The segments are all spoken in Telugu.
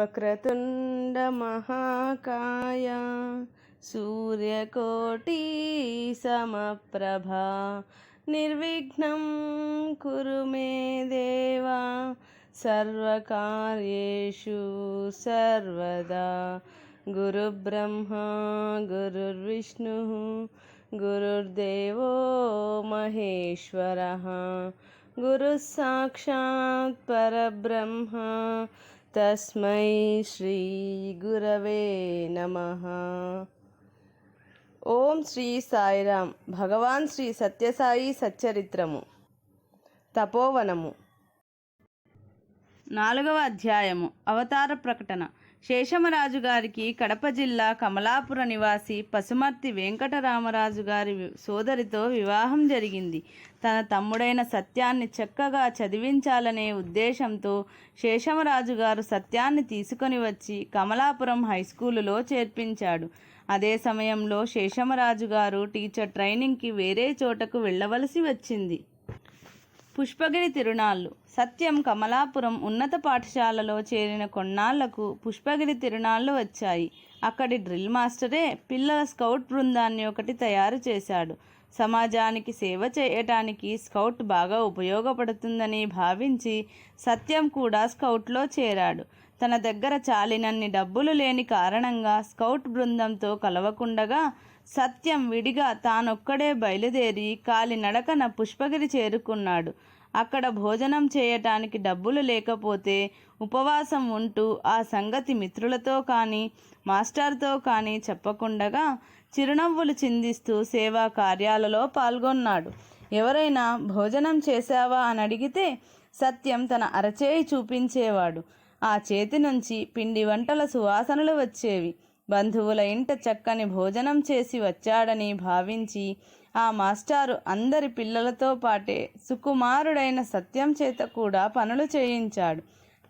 వక్రతుండ మహాకాయ సూర్యకోటి సమప్రభా నిర్విఘ్నం కురు మే దేవా సర్వకార్యేషు సర్వదా. గురుబ్రహ్మా గురుర్విష్ణు గురుర్దేవో మహేశ్వరః గురుః సాక్షాత్ పరబ్రహ్మ తస్మై శ్రీ గురవే నమః. ఓం శ్రీ సాయిరామ్. భగవాన్ శ్రీ సత్యసాయి సచ్చరిత్రము. తపోవనము. 4వ అధ్యాయము. అవతార ప్రకటన. శేషమరాజు గారికి కడప జిల్లా కమలాపుర నివాసి పసుమర్తి వెంకటరామరాజు గారి సోదరితో వివాహం జరిగింది. తన తమ్ముడైన సత్యాన్ని చక్కగా చదివించాలనే ఉద్దేశంతో శేషమరాజు గారు సత్యాన్ని తీసుకొని వచ్చి కమలాపురం హైస్కూలులో చేర్పించాడు. అదే సమయంలో శేషమరాజు గారు టీచర్ ట్రైనింగ్కి వేరే చోటకు వెళ్ళవలసి వచ్చింది. పుష్పగిరి తిరునాళ్ళు. సత్యం కమలాపురం ఉన్నత పాఠశాలలో చేరిన కొన్నాళ్లకు పుష్పగిరి తిరునాళ్ళు వచ్చాయి. అక్కడి డ్రిల్ మాస్టరే పిల్లల స్కౌట్ బృందాన్ని ఒకటి తయారు చేశాడు. సమాజానికి సేవ చేయటానికి స్కౌట్ బాగా ఉపయోగపడుతుందని భావించి సత్యం కూడా స్కౌట్లో చేరాడు. తన దగ్గర చాలినన్ని డబ్బులు లేని కారణంగా స్కౌట్ బృందంతో కలవకుండగా సత్యం విడిగా తానొక్కడే బయలుదేరి కాలినడకన పుష్పగిరి చేరుకున్నాడు. అక్కడ భోజనం చేయటానికి డబ్బులు లేకపోతే ఉపవాసం ఉంటూ ఆ సంగతి మిత్రులతో కానీ మాస్టర్తో కానీ చెప్పకుండగా చిరునవ్వులు చిందిస్తూ సేవా కార్యాలలో పాల్గొన్నాడు. ఎవరైనా భోజనం చేశావా అని అడిగితే సత్యం తన అరచేయి చూపించేవాడు. ఆ చేతి నుంచి పిండి వంటల సువాసనలు వచ్చేవి. బంధువుల ఇంట చక్కని భోజనం చేసి వచ్చాడని భావించి ఆ మాస్టారు అందరి పిల్లలతో పాటే సుకుమారుడైన సత్యం చేత కూడా పనులు చేయించాడు.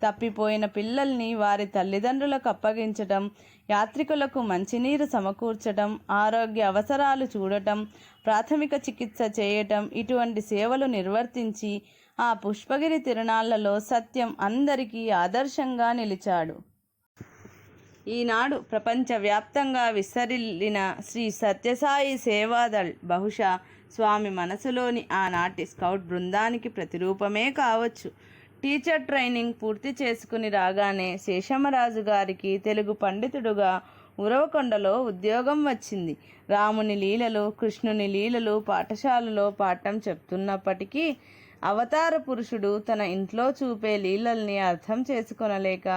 తప్పిపోయిన పిల్లల్ని వారి తల్లిదండ్రులకు అప్పగించటం, యాత్రికులకు మంచినీరు సమకూర్చటం, ఆరోగ్య అవసరాలు చూడటం, ప్రాథమిక చికిత్స చేయటం ఇటువంటి సేవలు నిర్వర్తించి ఆ పుష్పగిరి తిరునాళ్లలో సత్యం అందరికీ ఆదర్శంగా నిలిచాడు. ఈనాడు ప్రపంచవ్యాప్తంగా విస్తరిల్లిన శ్రీ సత్యసాయి సేవాదళ్ బహుశా స్వామి మనసులోని ఆనాటి స్కౌట్ బృందానికి ప్రతిరూపమే కావచ్చు. టీచర్ ట్రైనింగ్ పూర్తి చేసుకుని రాగానే శేషమరాజు గారికి తెలుగు పండితుడుగా ఉరవకొండలో ఉద్యోగం వచ్చింది. రాముని లీలలు, కృష్ణుని లీలలు పాఠశాలలో పాఠం చెప్తున్నప్పటికీ అవతార పురుషుడు తన ఇంట్లో చూపే లీలల్ని అర్థం చేసుకొనలేక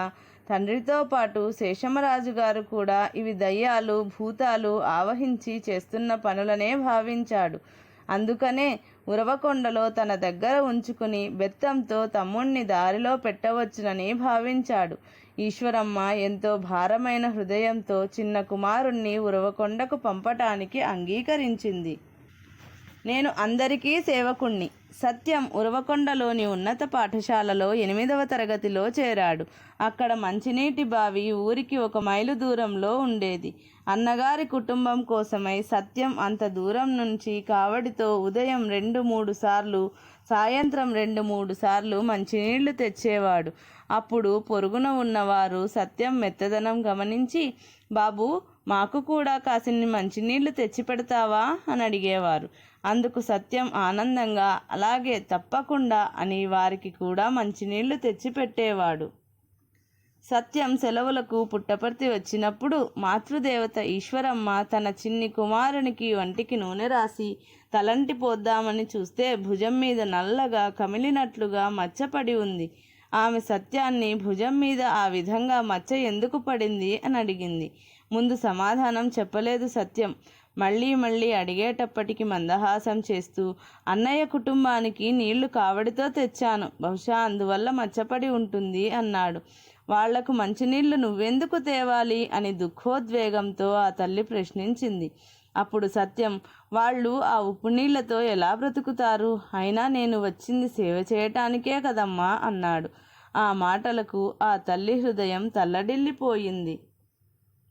తండ్రితో పాటు శేషమరాజు గారు కూడా ఇవి దయ్యాలు, భూతాలు ఆవహించి చేస్తున్న పనులనే భావించాడు. అందుకనే ఉరవకొండలో తన దగ్గర ఉంచుకుని బెత్తంతో తమ్ముణ్ణి దారిలో పెట్టవచ్చునని భావించాడు. ఈశ్వరమ్మ ఎంతో భారమైన హృదయంతో చిన్న కుమారుణ్ణి ఉరవకొండకు పంపటానికి అంగీకరించింది. నేను అందరికీ సేవకుణ్ణి. సత్యం ఉరవకొండలోని ఉన్నత పాఠశాలలో 8వ తరగతిలో చేరాడు. అక్కడ మంచినీటి బావి ఊరికి 1 మైలు దూరంలో ఉండేది. అన్నగారి కుటుంబం కోసమై సత్యం అంత దూరం నుంచి కావడితో ఉదయం 2-3 సార్లు, సాయంత్రం 2-3 సార్లు మంచినీళ్లు తెచ్చేవాడు. అప్పుడు పొరుగున ఉన్నవారు సత్యం మెత్తదనం గమనించి, బాబు మాకు కూడా కాసిన్ని మంచినీళ్లు తెచ్చి పెడతావా అని అడిగేవారు. అందుకు సత్యం ఆనందంగా అలాగే తప్పకుండా అని వారికి కూడా మంచినీళ్లు తెచ్చిపెట్టేవాడు. సత్యం సెలవులకు పుట్టపర్తి వచ్చినప్పుడు మాతృదేవత ఈశ్వరమ్మ తన చిన్ని కుమారునికి వంటికి నూనె రాసి తలంటి పోద్దామని చూస్తే భుజం మీద నల్లగా కమిలినట్లుగా మచ్చపడి ఉంది. ఆమె సత్యాన్ని భుజం మీద ఆ విధంగా మచ్చ ఎందుకు పడింది అని అడిగింది. ముందు సమాధానం చెప్పలేదు సత్యం. మళ్ళీ అడిగేటప్పటికి మందహాసం చేస్తూ, అన్నయ్య కుటుంబానికి నీళ్లు కావడితో తెచ్చాను, బహుశా అందువల్ల మచ్చపడి ఉంటుంది అన్నాడు. వాళ్లకు మంచినీళ్లు నువ్వెందుకు తేవాలి అని దుఃఖోద్వేగంతో ఆ తల్లి ప్రశ్నించింది. అప్పుడు సత్యం, వాళ్ళు ఆ ఉప్పు నీళ్లతో ఎలా బ్రతుకుతారు? అయినా నేను వచ్చింది సేవ చేయటానికే కదమ్మా అన్నాడు. ఆ మాటలకు ఆ తల్లి హృదయం తల్లడిల్లిపోయింది.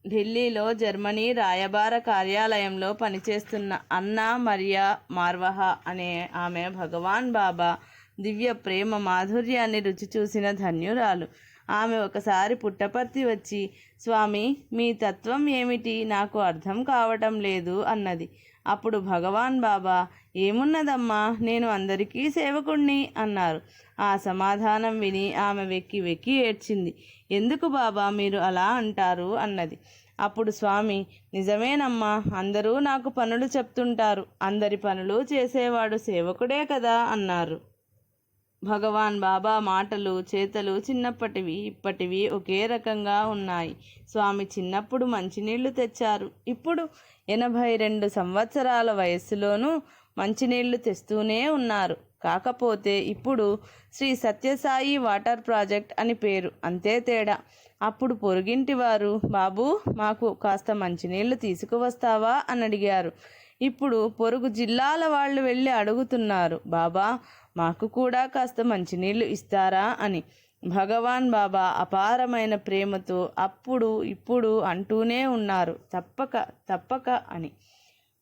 ఢిల్లీలో జర్మనీ రాయబార కార్యాలయంలో పనిచేస్తున్న అన్నా మరియా మార్వహ అనే ఆమె భగవాన్ బాబా దివ్య ప్రేమ మాధుర్యాన్ని రుచి చూసిన ధన్యురాలు. ఆమె ఒకసారి పుట్టపర్తి వచ్చి, స్వామి, మీ తత్వం ఏమిటి, నాకు అర్థం కావటం లేదు అన్నది. అప్పుడు భగవాన్ బాబా, ఏమున్నదమ్మా, నేను అందరికీ సేవకుణ్ణి అన్నారు. ఆ సమాధానం విని ఆమె వెక్కి వెక్కి ఏడ్చింది. ఎందుకు బాబా మీరు అలా అంటారు అన్నది. అప్పుడు స్వామి, నిజమేనమ్మా, అందరూ నాకు పనులు చెప్తుంటారు, అందరి పనులు చేసేవాడు సేవకుడే కదా అన్నారు. భగవాన్ బాబా మాటలు చేతలు చిన్నప్పటివి ఇప్పటివి ఒకే రకంగా ఉన్నాయి. స్వామి చిన్నప్పుడు మంచినీళ్లు తెచ్చారు. ఇప్పుడు 82 సంవత్సరాల వయస్సులోనూ మంచినీళ్లు తెస్తూనే ఉన్నారు. కాకపోతే ఇప్పుడు శ్రీ సత్యసాయి వాటర్ ప్రాజెక్ట్ అని పేరు, అంతే తేడా. అప్పుడు పొరుగింటి వారు, బాబు మాకు కాస్త మంచినీళ్లు తీసుకువస్తావా అని అడిగారు. ఇప్పుడు పొరుగు జిల్లాల వాళ్ళు వెళ్ళి అడుగుతున్నారు, బాబా మాకు కూడా కాస్త మంచినీళ్ళు ఇస్తారా అని. భగవాన్ బాబా అపారమైన ప్రేమతో అప్పుడు ఇప్పుడు అంటూనే ఉన్నారు, తప్పక తప్పక అని.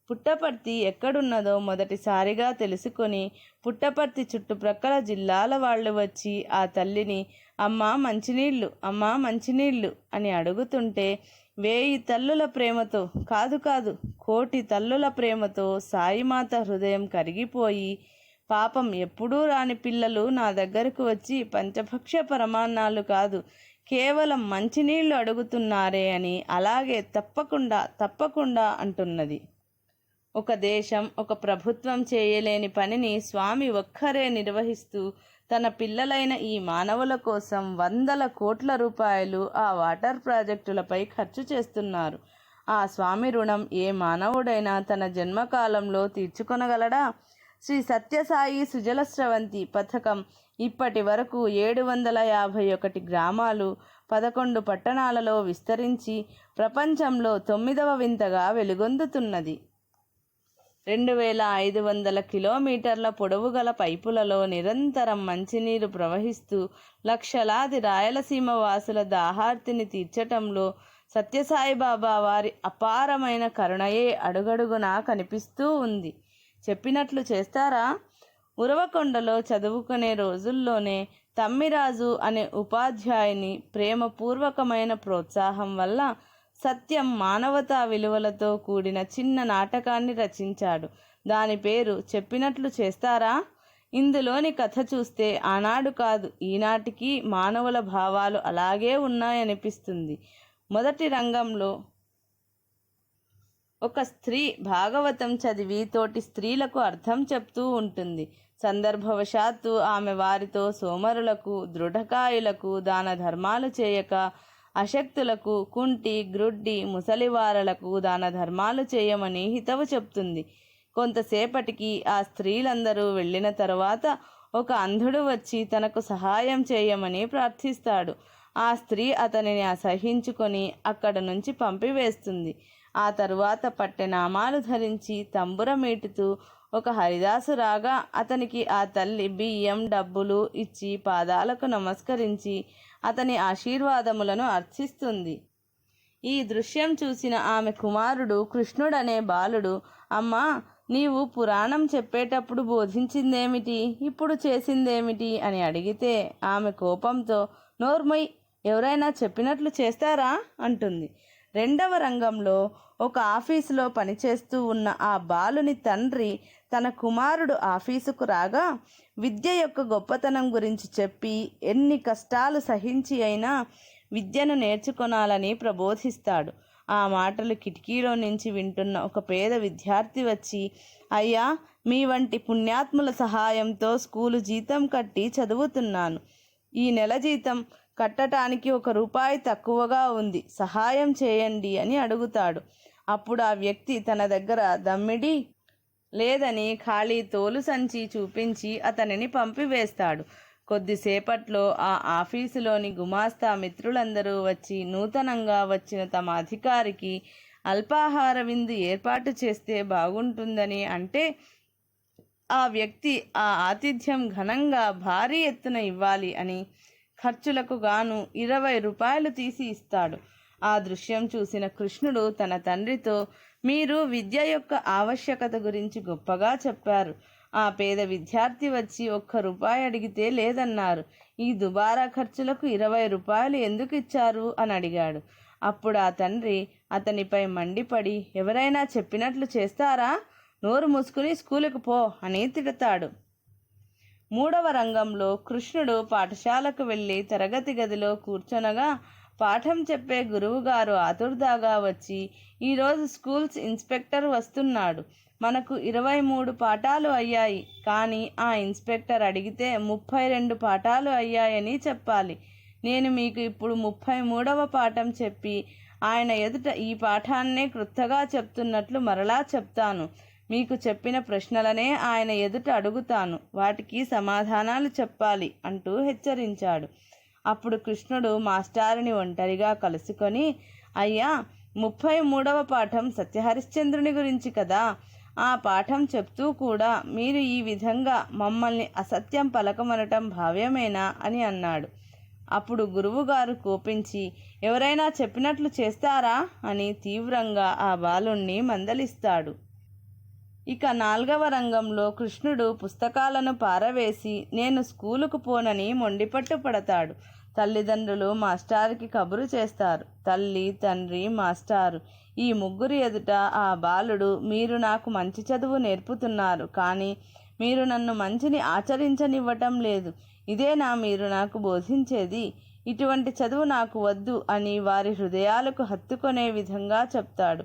పుట్టపర్తి ఎక్కడున్నదో మొదటిసారిగా తెలుసుకొని పుట్టపర్తి చుట్టుప్రక్కల జిల్లాల వాళ్ళు వచ్చి ఆ తల్లిని, అమ్మా మంచినీళ్ళు, అమ్మా మంచినీళ్ళు అని అడుగుతుంటే 1000 తల్లుల ప్రేమతో, కాదు కాదు 1,000,000 తల్లుల ప్రేమతో సాయిమాత హృదయం కరిగిపోయి, పాపం ఎప్పుడూ రాని పిల్లలు నా దగ్గరకు వచ్చి పంచభక్ష పరమాన్నాలు కాదు, కేవలం మంచినీళ్లు అడుగుతున్నారే అని అలాగే తప్పకుండా తప్పకుండా అంటున్నది. ఒక దేశం ఒక ప్రభుత్వం చేయలేని పనిని స్వామి ఒక్కరే నిర్వహిస్తూ తన పిల్లలైన ఈ మానవుల కోసం 100 కోట్ల రూపాయలు ఆ వాటర్ ప్రాజెక్టులపై ఖర్చు చేస్తున్నారు. ఆ స్వామి రుణం ఏ మానవుడైనా తన జన్మకాలంలో తీర్చుకొనగలడా? శ్రీ సత్యసాయి సుజల స్రవంతి పథకం ఇప్పటి వరకు 751 గ్రామాలు 11 పట్టణాలలో విస్తరించి ప్రపంచంలో 9వ వింతగా వెలుగొందుతున్నది. 2500 కిలోమీటర్ల పొడవు గల పైపులలో నిరంతరం మంచినీరు ప్రవహిస్తూ లక్షలాది రాయలసీమ వాసుల దాహార్తిని తీర్చటంలో సత్యసాయిబాబా వారి అపారమైన కరుణయే అడుగడుగునా కనిపిస్తూ ఉంది. చెప్పినట్లు చేస్తారా? ఉరవకొండలో చదువుకునే రోజుల్లోనే తమ్మిరాజు అనే ఉపాధ్యాయుని ప్రేమపూర్వకమైన ప్రోత్సాహం వల్ల సత్యం మానవతా విలువలతో కూడిన చిన్న నాటకాన్ని రచించాడు. దాని పేరు చెప్పినట్లు చేస్తారా. ఇందులోని కథ చూస్తే ఆనాడు కాదు ఈనాటికి మానవుల భావాలు అలాగే ఉన్నాయనిపిస్తుంది. మొదటి రంగంలో ఒక స్త్రీ భాగవతం చదివి తోటి స్త్రీలకు అర్థం చెప్తూ ఉంటుంది. సందర్భవశాత్తు ఆమె వారితో సోమరులకు, దృఢకాయులకు దాన ధర్మాలు చేయక, అశక్తులకు, కుంటి గ్రుడ్డి ముసలివారలకు దాన ధర్మాలు చేయమని హితవు చెప్తుంది. కొంతసేపటికి ఆ స్త్రీలందరూ వెళ్ళిన తరువాత ఒక అంధుడు వచ్చి తనకు సహాయం చేయమని ప్రార్థిస్తాడు. ఆ స్త్రీ అతనిని అసహించుకొని అక్కడ నుంచి పంపివేస్తుంది. ఆ తరువాత పట్టెనామాలు ధరించి తంబురమీటుతూ ఒక హరిదాసు రాగా అతనికి ఆ తల్లి బియ్యం డబ్బులు ఇచ్చి పాదాలకు నమస్కరించి అతని ఆశీర్వాదములను అర్థిస్తుంది. ఈ దృశ్యం చూసిన ఆమె కుమారుడు కృష్ణుడనే బాలుడు, అమ్మా నీవు పురాణం చెప్పేటప్పుడు బోధించిందేమిటి, ఇప్పుడు చేసిందేమిటి అని అడిగితే ఆమె కోపంతో, నోర్మై, ఎవరైనా చెప్పినట్లు చేస్తారా అంటుంది. రెండవ రంగంలో ఒక ఆఫీసులో పనిచేస్తూ ఉన్న ఆ బాలుని తండ్రి తన కుమారుడు ఆఫీసుకు రాగా విద్య యొక్క గొప్పతనం గురించి చెప్పి ఎన్ని కష్టాలు సహించి అయినా విద్యను నేర్చుకొనాలని ప్రబోధిస్తాడు. ఆ మాటలు కిటికీలో నుంచి వింటున్న ఒక పేద విద్యార్థి వచ్చి, అయ్యా మీ వంటి పుణ్యాత్ముల సహాయంతో స్కూలు జీతం కట్టి చదువుతున్నాను. ఈ నెల జీతం కట్టడానికి ₹1 తక్కువగా ఉంది, సహాయం చేయండి అని అడుగుతాడు. అప్పుడు ఆ వ్యక్తి తన దగ్గర దమ్మిడి లేదని ఖాళీ తోలు సంచి చూపించి అతనిని పంపివేస్తాడు. కొద్దిసేపట్లో ఆ ఆఫీసులోని గుమాస్తా మిత్రులందరూ వచ్చి నూతనంగా వచ్చిన తమ అధికారికి అల్పాహార విందు ఏర్పాటు చేస్తే బాగుంటుందని అంటే ఆ వ్యక్తి ఆ ఆతిథ్యం ఘనంగా భారీ ఎత్తున ఇవ్వాలి అని ఖర్చులకు గాను ₹20 తీసి ఇస్తాడు. ఆ దృశ్యం చూసిన కృష్ణుడు తన తండ్రితో, మీరు విద్య యొక్క ఆవశ్యకత గురించి గొప్పగా చెప్పారు. ఆ పేద విద్యార్థి వచ్చి 1 రూపాయి అడిగితే లేదన్నారు. ఈ దుబారా ఖర్చులకు 20 రూపాయలు ఎందుకు ఇచ్చారు అని అడిగాడు. అప్పుడు ఆ తండ్రి అతనిపై మండిపడి, ఎవరైనా చెప్పినట్లు చేస్తారా? నోరు మూసుకుని స్కూలుకు పో అని తిడతాడు. 3వ రంగంలో కృష్ణుడు పాఠశాలకు వెళ్ళి తరగతి గదిలో కూర్చొనగా పాఠం చెప్పే గురువుగారు ఆతుర్దాగా వచ్చి, ఈరోజు స్కూల్స్ ఇన్స్పెక్టర్ వస్తున్నాడు, మనకు 23 పాఠాలు అయ్యాయి, కానీ ఆ ఇన్స్పెక్టర్ అడిగితే 32 పాఠాలు అయ్యాయని చెప్పాలి. నేను మీకు ఇప్పుడు 33వ పాఠం చెప్పి ఆయన ఎదుట ఈ పాఠాన్నే క్రొత్తగా చెప్తున్నట్లు మరలా చెప్తాను. మీకు చెప్పిన ప్రశ్నలనే ఆయన ఎదుట అడుగుతాను, వాటికి సమాధానాలు చెప్పాలి అంటూ హెచ్చరించాడు. అప్పుడు కృష్ణుడు మాస్టారుని ఒంటరిగా కలుసుకొని, అయ్యా, 33వ పాఠం సత్యహరిశ్చంద్రుని గురించి కదా. ఆ పాఠం చెప్తూ కూడా మీరు ఈ విధంగా మమ్మల్ని అసత్యం పలకమనటం భావ్యమేనా అని అన్నాడు. అప్పుడు గురువుగారు కోపించి, ఎవరైనా చెప్పినట్లు చేస్తారా అని తీవ్రంగా ఆ బాలుణ్ణి మందలిస్తాడు. ఇక 4వ రంగంలో కృష్ణుడు పుస్తకాలను పారవేసి నేను స్కూలుకు పోనని మొండిపట్టు పడతాడు. తల్లిదండ్రులు మాస్టారుకి కబురు చేస్తారు. తల్లి, తండ్రి, మాస్టారు ఈ ముగ్గురు ఎదుట ఆ బాలుడు, మీరు నాకు మంచి చదువు నేర్పుతున్నారు, కానీ మీరు నన్ను మంచిని ఆచరించనివ్వటం లేదు. ఇదేనా మీరు నాకు బోధించేది? ఇటువంటి చదువు నాకు వద్దు అని వారి హృదయాలకు హత్తుకునే విధంగా చెప్తాడు.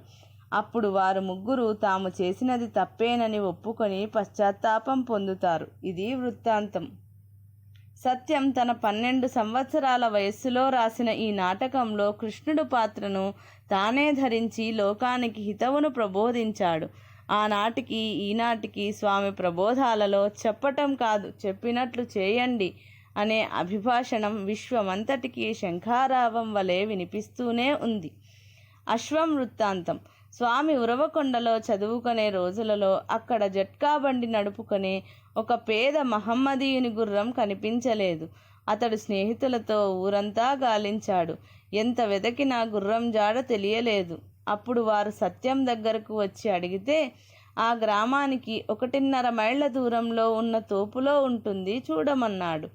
అప్పుడు వారు ముగ్గురు తాము చేసినది తప్పేనని ఒప్పుకొని పశ్చాత్తాపం పొందుతారు. ఇది వృత్తాంతం. సత్యం తన 12 సంవత్సరాల వయస్సులో రాసిన ఈ నాటకంలో కృష్ణుడు పాత్రను తానే ధరించి లోకానికి హితవును ప్రబోధించాడు. ఆనాటికి ఈనాటికి స్వామి ప్రబోధాలలో చెప్పటం కాదు, చెప్పినట్లు చేయండి అనే అభిభాషణం విశ్వమంతటికి శంఖారావం వలె వినిపిస్తూనే ఉంది. అశ్వం వృత్తాంతం. స్వామి ఉరవకొండలో చదువుకునే రోజులలో అక్కడ జట్కా బండి నడుపుకునే ఒక పేద మహమ్మదీయుని గుర్రం కనిపించలేదు. అతడు స్నేహితులతో ఊరంతా గాలించాడు. ఎంత వెతికినా గుర్రం జాడ తెలియలేదు. అప్పుడు వారు సత్యం దగ్గరకు వచ్చి అడిగితే, ఆ గ్రామానికి 1.5 మైళ్ళ దూరంలో ఉన్న తోపులో ఉంటుంది, చూడమన్నాడు.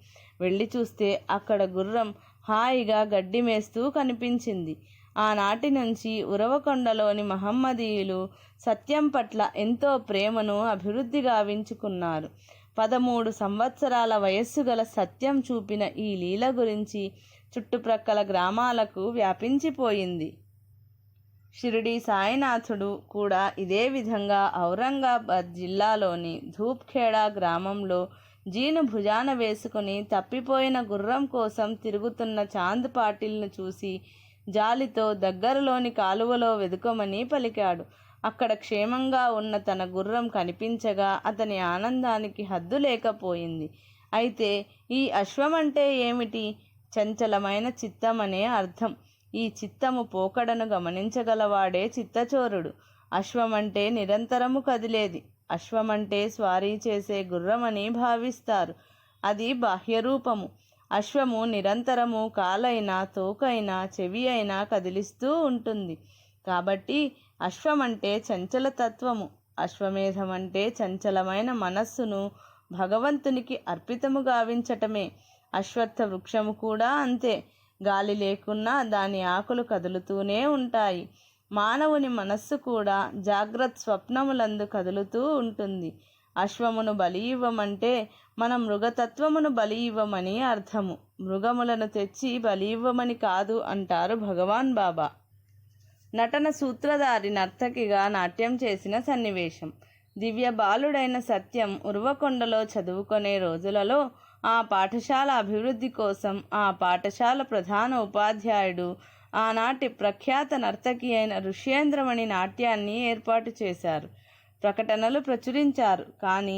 వెళ్ళి చూస్తే అక్కడ గుర్రం హాయిగా గడ్డి మేస్తూ కనిపించింది. ఆనాటి నుంచి ఉరవకొండలోని మహమ్మదీయులు సత్యం పట్ల ఎంతో ప్రేమను అభివృద్ధి గావించుకున్నారు. 13 సంవత్సరాల వయస్సు గల సత్యం చూపిన ఈ లీల గురించి చుట్టుప్రక్కల గ్రామాలకు వ్యాపించిపోయింది. షిరిడి సాయినాథుడు కూడా ఇదే విధంగా ఔరంగాబాద్ జిల్లాలోని ధూప్ఖేడా గ్రామంలో జీను భుజాన వేసుకుని తప్పిపోయిన గుర్రం కోసం తిరుగుతున్న చాంద్ పాటిల్ను చూసి జాలితో దగ్గరలోని కాలువలో వెదుకమని పలికాడు. అక్కడ క్షేమంగా ఉన్న తన గుర్రం కనిపించగా అతని ఆనందానికి హద్దు లేకపోయింది. అయితే ఈ అశ్వం అంటే ఏమిటి? చంచలమైన చిత్తం అనే అర్థం. ఈ చిత్తము పోకడను గమనించగలవాడే చిత్తచోరుడు. అశ్వం అంటే నిరంతరము కదిలేది. అశ్వమంటే స్వారీ చేసే గుర్రమని భావిస్తారు. అది బాహ్యరూపము. అశ్వము నిరంతరము కాలైనా, తోకైనా, చెవి అయినా కదిలిస్తూ ఉంటుంది. కాబట్టి అశ్వమంటే చంచలతత్వము. అశ్వమేధం అంటే చంచలమైన మనస్సును భగవంతునికి అర్పితము గావించటమే. అశ్వత్థ వృక్షము కూడా అంతే. గాలి లేకున్నా దాని ఆకులు కదులుతూనే ఉంటాయి. మానవుని మనస్సు కూడా జాగ్రత్త స్వప్నములందు కదులుతూ ఉంటుంది. అశ్వమును బలి ఇవ్వమంటే మనం మృగతత్వమును బలి ఇవ్వమని అర్థము. మృగములను తెచ్చి బలి ఇవ్వమని కాదు అంటారు భగవాన్ బాబా. నటన సూత్రధారి నర్తకిగా నాట్యం చేసిన సన్నివేశం. దివ్య బాలుడైన సత్యం ఉరవకొండలో చదువుకునే రోజులలో ఆ పాఠశాల అభివృద్ధి కోసం ఆ పాఠశాల ప్రధాన ఉపాధ్యాయుడు ఆనాటి ప్రఖ్యాత నర్తకి అయిన ఋష్యేంద్రమణి నాట్యాన్ని ఏర్పాటు చేశారు. ప్రకటనలు ప్రచురించారు. కానీ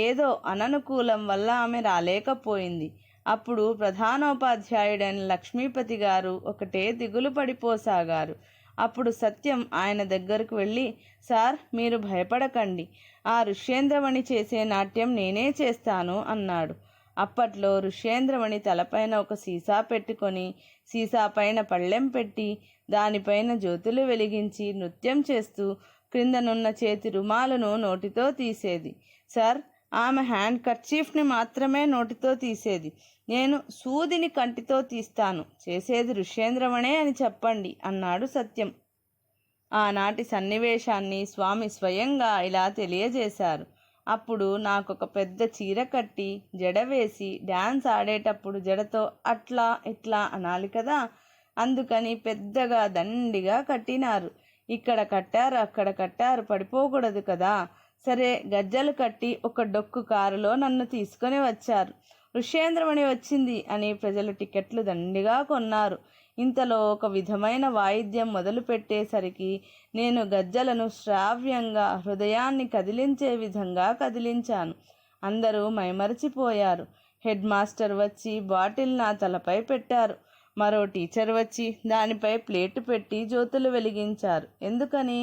ఏదో అననుకూలం వల్ల ఆమె రాలేకపోయింది. అప్పుడు ప్రధానోపాధ్యాయుడైన లక్ష్మీపతి గారు ఒకటే దిగులు పడిపోసాగారు. అప్పుడు సత్యం ఆయన దగ్గరకు వెళ్ళి, సార్, మీరు భయపడకండి, ఆ ఋష్యేంద్రమణి చేసే నాట్యం నేనే చేస్తాను అన్నాడు. అప్పట్లో ఋష్యేంద్రమణి తలపైన ఒక సీసా పెట్టుకొని సీసా పైన పళ్ళెం పెట్టి దానిపైన జ్యోతులు వెలిగించి నృత్యం చేస్తూ క్రిందనున్న చేతి రుమాలును నోటితో తీసేది. సార్, ఆమె హ్యాండ్ కర్చీఫ్ని మాత్రమే నోటితో తీసేది. నేను సూదిని కంటితో తీస్తాను. చేసేది ఋష్యేంద్రమణే అని చెప్పండి అన్నాడు సత్యం. ఆనాటి సన్నివేశాన్ని స్వామి స్వయంగా ఇలా తెలియజేశారు. అప్పుడు నాకొక పెద్ద చీర కట్టి జడ వేసి డ్యాన్స్ ఆడేటప్పుడు జడతో అట్లా ఇట్లా అనాలి కదా, అందుకని పెద్దగా దండిగా కట్టినారు. ఇక్కడ కట్టారు, అక్కడ కట్టారు, పడిపోకూడదు కదా. సరే, గజ్జలు కట్టి ఒక డొక్కు కారులో నన్ను తీసుకొని వచ్చారు. ఋష్యేంద్రమణి వచ్చింది అని ప్రజలు టికెట్లు దండిగా కొన్నారు. ఇంతలో ఒక విధమైన వాయిద్యం మొదలు పెట్టేసరికి నేను గజ్జలను శ్రావ్యంగా హృదయాన్ని కదిలించే విధంగా కదిలించాను. అందరూ మైమరచిపోయారు. హెడ్ మాస్టర్ వచ్చి బాటిల్ నా తలపై పెట్టారు. మరో టీచర్ వచ్చి దానిపై ప్లేటు పెట్టి జ్యోతులు వెలిగించారు. ఎందుకని?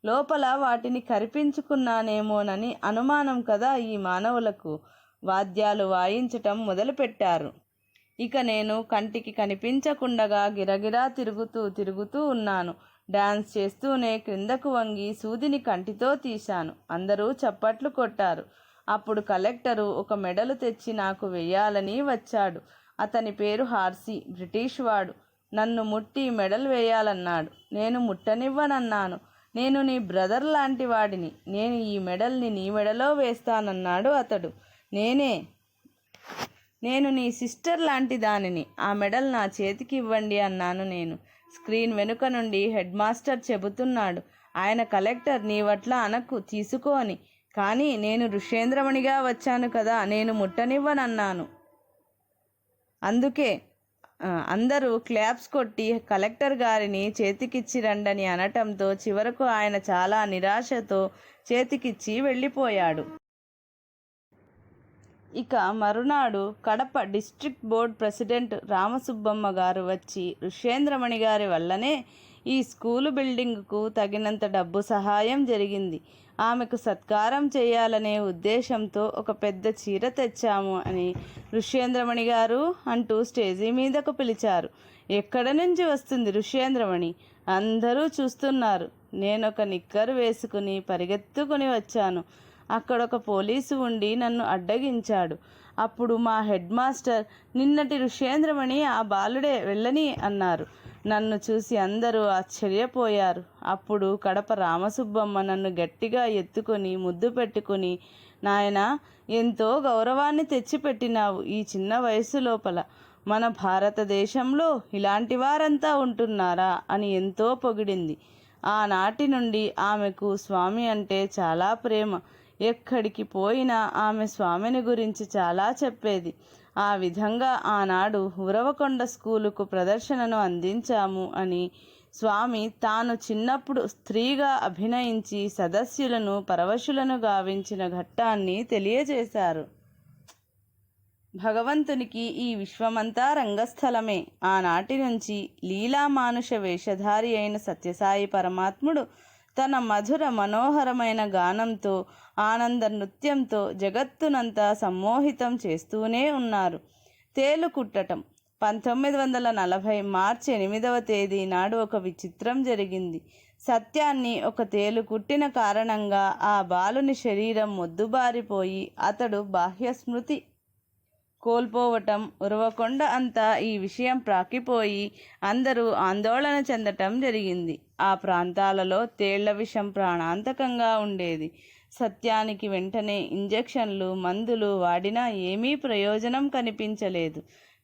లోపల వాటిని కరిపించుకున్నానేమోనని అనుమానం కదా ఈ మానవులకు. వాద్యాలు వాయించటం మొదలుపెట్టారు. ఇక నేను కంటికి కనిపించకుండగా గిరగిరా తిరుగుతూ ఉన్నాను. డాన్స్ చేస్తూనే క్రిందకు వంగి సూదిని కంటితో తీశాను. అందరూ చప్పట్లు కొట్టారు. అప్పుడు కలెక్టరు ఒక మెడలు తెచ్చి నాకు వెయ్యాలని వచ్చాడు. అతని పేరు హార్సీ, బ్రిటిష్ వాడు. నన్ను ముట్టి మెడల్ వేయాలన్నాడు. నేను ముట్టనివ్వనన్నాను. నేను నీ బ్రదర్ లాంటి వాడిని. నేను ఈ మెడల్ని నీ మెడలో వేస్తానన్నాడు అతడు. నేను నీ సిస్టర్ లాంటి దానిని. ఆ మెడల్ నా చేతికి ఇవ్వండి అన్నాను నేను. స్క్రీన్ వెనుక నుండి హెడ్ మాస్టర్ చెబుతున్నాడు. ఆయన కలెక్టర్, నీవట్ల అనకు, తీసుకో అని. కానీ నేను ఋష్యేంద్రమణిగా వచ్చాను కదా, నేను ముట్టనివ్వనన్నాను. అందుకే అందరూ క్లాప్స్ కొట్టి కలెక్టర్ గారిని చేతికిచ్చి రండని అనటంతో చివరకు ఆయన చాలా నిరాశతో చేతికిచ్చి వెళ్ళిపోయాడు. ఇక మరునాడు Kadapa district board president Ramasubbamma గారు వచ్చి ఋష్యేంద్రమణి గారి వల్లనే ఈ స్కూలు బిల్డింగుకు తగినంత డబ్బు సహాయం జరిగింది. ఆమెకు సత్కారం చేయాలనే ఉద్దేశంతో ఒక పెద్ద చీర తెచ్చాము అని ఋష్యేంద్రమణి గారు అంటూ స్టేజీ మీదకు పిలిచారు. ఎక్కడ నుంచి వస్తుంది ఋష్యేంద్రమణి? అందరూ చూస్తున్నారు. నేనొక నిక్కరు వేసుకుని పరిగెత్తుకుని వచ్చాను. అక్కడొక పోలీసు ఉండి నన్ను అడ్డగించాడు. అప్పుడు మా హెడ్ మాస్టర్, నిన్నటి ఋష్యేంద్రమణి ఆ బాలుడే, వెళ్ళని అన్నారు. నన్ను చూసి అందరూ ఆశ్చర్యపోయారు. అప్పుడు కడప రామసుబ్బమ్మ నన్ను గట్టిగా ఎత్తుకొని ముద్దు పెట్టుకుని, నాయనా, ఎంతో గౌరవాన్ని తెచ్చిపెట్టినావు ఈ చిన్న వయసు లోపల. మన భారతదేశంలో ఇలాంటి వారంతా ఉంటున్నారా అని ఎంతో పొగిడింది. ఆనాటి నుండి ఆమెకు స్వామి అంటే చాలా ప్రేమ. ఎక్కడికి పోయినా ఆమె స్వామిని గురించి చాలా చెప్పేది. ఆ విధంగా ఆనాడు ఉరవకొండ స్కూలుకు ప్రదర్శనను అందించాము అని స్వామి తాను చిన్నప్పుడు స్త్రీగా అభినయించి సదస్యులను పరవశులను గావించిన ఘట్టాన్ని తెలియజేశారు. భగవంతునికి ఈ విశ్వమంతా రంగస్థలమే. ఆనాటి నుంచి లీలామానుష వేషధారి అయిన సత్యసాయి పరమాత్ముడు తన మధుర మనోహరమైన గానంతో, ఆనంద నృత్యంతో జగత్తునంతా సమ్మోహితం చేస్తూనే ఉన్నారు. తేలు కుట్టటం 1940 మార్చి 8వ తేదీ నాడు ఒక విచిత్రం జరిగింది. సత్యాన్ని ఒక తేలు కుట్టిన కారణంగా ఆ బాలుని శరీరం మొద్దుబారిపోయి అతడు బాహ్యస్మృతి కోల్పోవటం, ఉరవకొండ అంతా ఈ విషయం ప్రాకిపోయి అందరూ ఆందోళన చెందటం జరిగింది. ఆ ప్రాంతాలలో తేళ్ల విషం ప్రాణాంతకంగా ఉండేది. సత్యానికి వెంటనే ఇంజెక్షన్లు, మందులు వాడినా ఏమీ ప్రయోజనం కనిపించలేదు.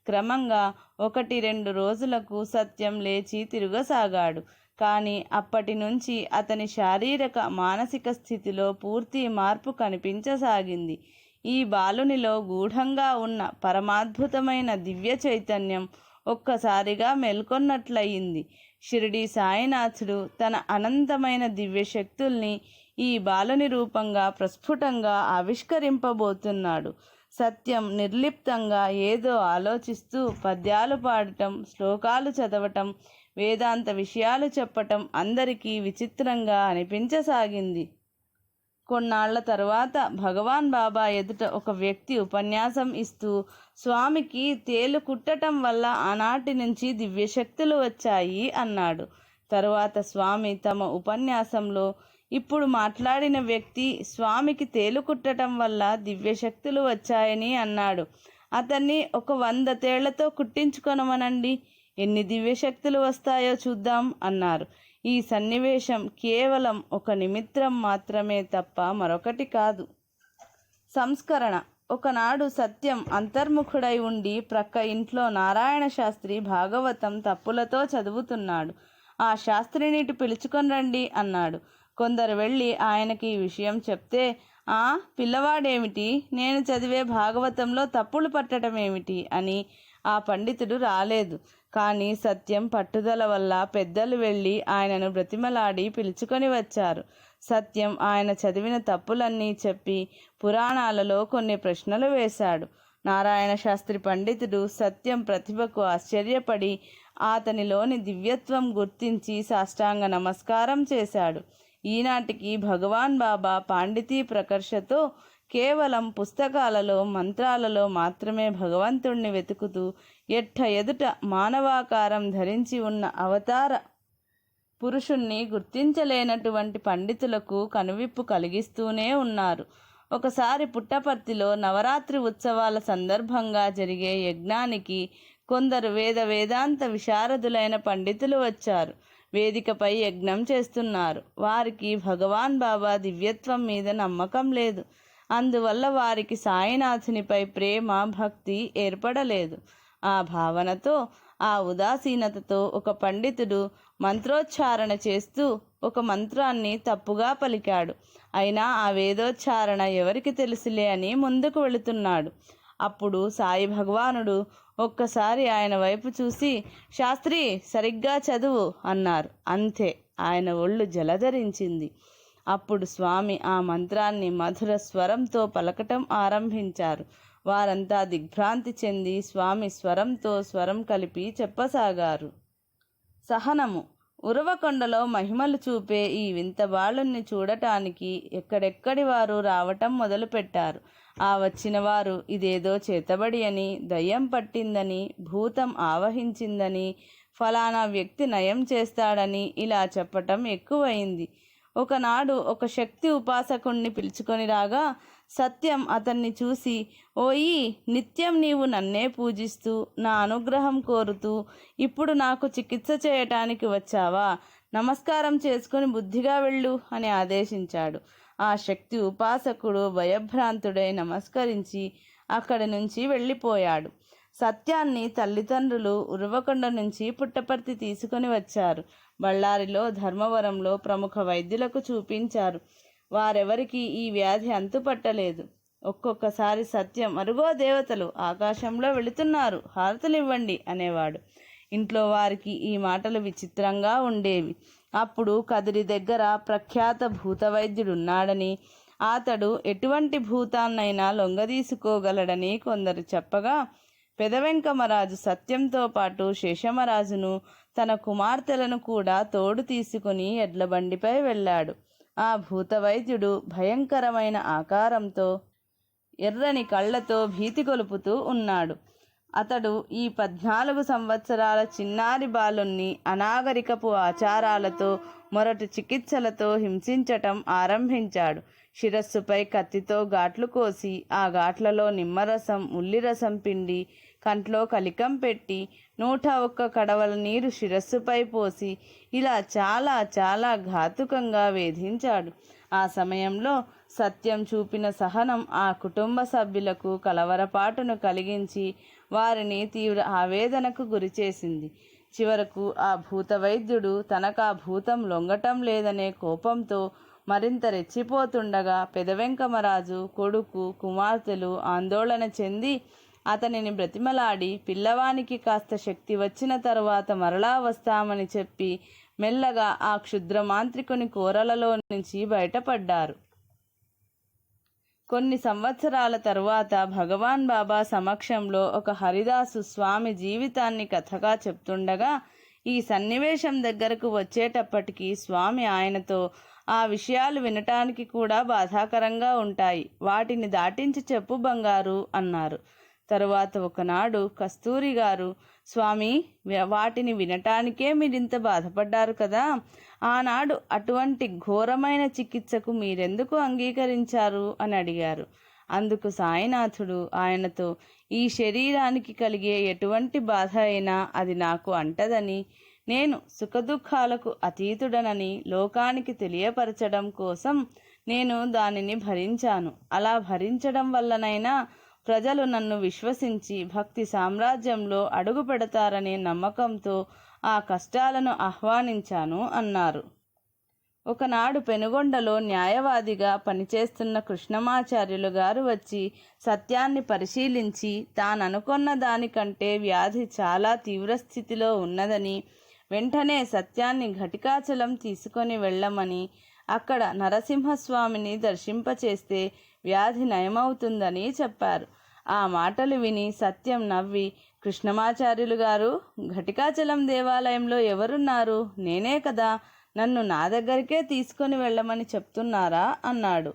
క్రమంగా 1-2 రోజులకు సత్యం లేచి తిరగసాగాడు. కానీ అప్పటి నుంచి అతని శారీరక మానసిక స్థితిలో పూర్తి మార్పు కనిపించసాగింది. ఈ బాలునిలో గూఢంగా ఉన్న పరమాద్భుతమైన దివ్య చైతన్యం ఒక్కసారిగా మేల్కొన్నట్లయింది. షిరిడీ సాయినాథుడు తన అనంతమైన దివ్య శక్తుల్ని ఈ బాలుని రూపంగా ప్రస్ఫుటంగా ఆవిష్కరింపబోతున్నాడు. సత్యం నిర్లిప్తంగా ఏదో ఆలోచిస్తూ పద్యాలు పాడటం, శ్లోకాలు చదవటం, వేదాంత విషయాలు చెప్పటం అందరికీ విచిత్రంగా అనిపించసాగింది. కొన్నాళ్ల తరువాత భగవాన్ బాబా ఎదుట ఒక వ్యక్తి ఉపన్యాసం ఇస్తూ, స్వామికి తేలు కుట్టటం వల్ల ఆనాటి నుంచి దివ్యశక్తులు వచ్చాయి అన్నాడు. తరువాత స్వామి తమ ఉపన్యాసంలో, ఇప్పుడు మాట్లాడిన వ్యక్తి స్వామికి తేలు కుట్టడం వల్ల దివ్యశక్తులు వచ్చాయని అన్నాడు. అతన్ని ఒక 100 తేళ్లతో కుట్టించుకొనమనండి, ఎన్ని దివ్యశక్తులు వస్తాయో చూద్దాం అన్నారు. ఈ సన్నివేశం కేవలం ఒక నిమిత్తం మాత్రమే తప్ప మరొకటి కాదు. సంస్కరణ. ఒకనాడు సత్యం అంతర్ముఖుడై ఉండి ప్రక్క ఇంట్లో నారాయణ శాస్త్రి భాగవతం తప్పులతో చదువుతున్నాడు. ఆ శాస్త్రిని ఇటు పిలుచుకొని రండి అన్నాడు. కొందరు వెళ్ళి ఆయనకి ఈ విషయం చెప్తే, పిల్లవాడేమిటి, నేను చదివే భాగవతంలో తప్పులు పట్టడం ఏమిటి అని ఆ పండితుడు రాలేదు. కానీ సత్యం పట్టుదల వల్ల పెద్దలు వెళ్ళి ఆయనను బ్రతిమలాడి పిలుచుకొని వచ్చారు. సత్యం ఆయన చదివిన తప్పులన్నీ చెప్పి పురాణాలలో కొన్ని ప్రశ్నలు వేశాడు. నారాయణ శాస్త్రి పండితుడు సత్యం ప్రతిభకు ఆశ్చర్యపడి అతనిలోని దివ్యత్వం గుర్తించి సాష్టాంగ నమస్కారం చేశాడు. ఈనాటికి భగవాన్ బాబా పాండితీ ప్రకర్షతో కేవలం పుస్తకాలలో మంత్రాలలో మాత్రమే భగవంతుణ్ణి వెతుకుతూ ఎదుట మానవాకారం ధరించి ఉన్న అవతార పురుషుణ్ణి గుర్తించలేనటువంటి పండితులకు కనువిప్పు కలిగిస్తూనే ఉన్నారు. ఒకసారి పుట్టపర్తిలో నవరాత్రి ఉత్సవాల సందర్భంగా జరిగే యజ్ఞానికి కొందరు వేదాంత విశారదులైన పండితులు వచ్చారు. వేదికపై యజ్ఞం చేస్తున్నారు. వారికి భగవాన్ బాబా దివ్యత్వం మీద నమ్మకం లేదు. అందువల్ల వారికి సాయినాథునిపై ప్రేమ భక్తి ఏర్పడలేదు. ఆ భావనతో, ఆ ఉదాసీనతతో ఒక పండితుడు మంత్రోచ్చారణ చేస్తూ ఒక మంత్రాన్ని తప్పుగా పలికాడు. అయినా ఆ వేదోచ్చారణ ఎవరికి తెలుసులే అని ముందుకు వెళుతున్నాడు. అప్పుడు సాయి భగవానుడు ఒక్కసారి ఆయన వైపు చూసి, శాస్త్రి సరిగ్గా చదువు అన్నారు. అంతే, ఆయన ఒళ్ళు జలధరించింది. అప్పుడు స్వామి ఆ మంత్రాన్ని మధుర స్వరంతో పలకటం ఆరంభించారు. వారంతా దిగ్భ్రాంతి చెంది స్వామి స్వరంతో స్వరం కలిపి చెప్పసాగారు. సహనము. ఉరవకొండలో మహిమలు చూపే ఈ వింత బాలుణ్ణి చూడటానికి ఎక్కడెక్కడి వారు రావటం మొదలుపెట్టారు. వచ్చిన వారు ఇదేదో చేతబడి అని, దయ్యం పట్టిందని, భూతం ఆవహించిందని, ఫలానా వ్యక్తి నయం చేస్తాడని ఇలా చెప్పటం ఎక్కువైంది. ఒకనాడు ఒక శక్తి ఉపాసకుణ్ణి పిలుచుకొని రాగా సత్యం అతన్ని చూసి, ఓయి, నిత్యం నీవు నన్నే పూజిస్తూ నా అనుగ్రహం కోరుతూ ఇప్పుడు నాకు చికిత్స చేయటానికి వచ్చావా? నమస్కారం చేసుకుని బుద్ధిగా వెళ్ళు అని ఆదేశించాడు. ఆ శక్తి ఉపాసకుడు భయభ్రాంతుడై నమస్కరించి అక్కడి నుంచి వెళ్ళిపోయాడు. సత్యాన్ని తల్లిదండ్రులు ఉరవకొండ నుంచి పుట్టపర్తి తీసుకొని వచ్చారు. బళ్ళారిలో, ధర్మవరంలో ప్రముఖ వైద్యులకు చూపించారు. వారెవరికి ఈ వ్యాధి అంతుపట్టలేదు. ఒక్కొక్కసారి సత్యం, అరుగో దేవతలు ఆకాశంలో వెళుతున్నారు, హారతులివ్వండి అనేవాడు. ఇంట్లో వారికి ఈ మాటలు విచిత్రంగా ఉండేవి. అప్పుడు కదిరి దగ్గర ప్రఖ్యాత భూత వైద్యుడున్నాడని, అతడు ఎటువంటి భూతాన్నైనా లొంగదీసుకోగలడని కొందరు చెప్పగా పెదవెంకమరాజు సత్యంతో పాటు శేషమరాజును, తన కుమార్తెలను కూడా తోడు తీసుకుని ఎడ్లబండిపై వెళ్ళాడు. ఆ భూత వైద్యుడు భయంకరమైన ఆకారంతో, ఎర్రని కళ్ళతో భీతి గొలుపుతూ ఉన్నాడు. అతడు ఈ 14 సంవత్సరాల చిన్నారి బాలుణ్ణి అనాగరికపు ఆచారాలతో, మొరటి చికిత్సలతో హింసించటం ఆరంభించాడు. శిరస్సుపై కత్తితో ఘాట్లు కోసి ఆ ఘాట్లలో నిమ్మరసం, ఉల్లిరసం పిండి, కంట్లో కలికం పెట్టి 101 కడవల నీరు శిరస్సుపై పోసి ఇలా చాలా చాలా ఘాతుకంగా వేధించాడు. ఆ సమయంలో సత్యం చూపిన సహనం ఆ కుటుంబ సభ్యులకు కలవరపాటును కలిగించి వారిని తీవ్ర ఆవేదనకు గురిచేసింది. చివరకు ఆ భూత వైద్యుడు తనకా భూతం లొంగటం లేదనే కోపంతో మరింత రెచ్చిపోతుండగా పెదవెంకమరాజు కొడుకు, కుమార్తెలు ఆందోళన చెంది అతనిని బ్రతిమలాడి పిల్లవానికి కాస్త శక్తి వచ్చిన తరువాత మరలా వస్తామని చెప్పి మెల్లగా ఆ క్షుద్ర మాంత్రికుని కోరలలో నుంచి బయటపడ్డారు. కొన్ని సంవత్సరాల తరువాత భగవాన్ బాబా సమక్షంలో ఒక హరిదాసు స్వామి జీవితాన్ని కథగా చెప్తుండగా ఈ సన్నివేశం దగ్గరకు వచ్చేటప్పటికి స్వామి ఆయనతో, ఆ విషయాలు వినటానికి కూడా బాధాకరంగా ఉంటాయి, వాటిని దాటించి చెప్పు బంగారు అన్నారు. తరువాత ఒకనాడు కస్తూరి గారు, స్వామి, వాటిని వినటానికే మీరింత బాధపడ్డారు కదా, ఆనాడు అటువంటి ఘోరమైన చికిత్సకు మీరెందుకు అంగీకరించారు అని అడిగారు. అందుకు సాయినాథుడు ఆయనతో, ఈ శరీరానికి కలిగే ఎటువంటి బాధ అయినా అది నాకు అంటదని, నేను సుఖదుఖాలకు అతీతుడనని లోకానికి తెలియపరచడం కోసం నేను దానిని భరించాను. అలా భరించడం వల్లనైనా ప్రజలు నన్ను విశ్వసించి భక్తి సామ్రాజ్యంలో అడుగు పెడతారనే నమ్మకంతో ఆ కష్టాలను ఆహ్వానించాను అన్నారు. ఒకనాడు పెనుగొండలో న్యాయవాదిగా పనిచేస్తున్న కృష్ణమాచార్యులు గారు వచ్చి సత్యాన్ని పరిశీలించి తాననుకొన్న దానికంటే వ్యాధి చాలా తీవ్రస్థితిలో ఉన్నదని, వెంటనే సత్యాన్ని ఘటికాచలం తీసుకొని వెళ్ళమని, అక్కడ నరసింహస్వామిని దర్శింపచేస్తే వ్యాధి నయమవుతుందని చెప్పారు. ఆ మాటలు విని సత్యం నవ్వి, కృష్ణమాచార్యులు గారు, ఘటికాచలం దేవాలయంలో ఎవరున్నారు? నేనే కదా, నన్ను నా దగ్గరికే తీసుకొని వెళ్ళమని చెప్తున్నారా అన్నాడు.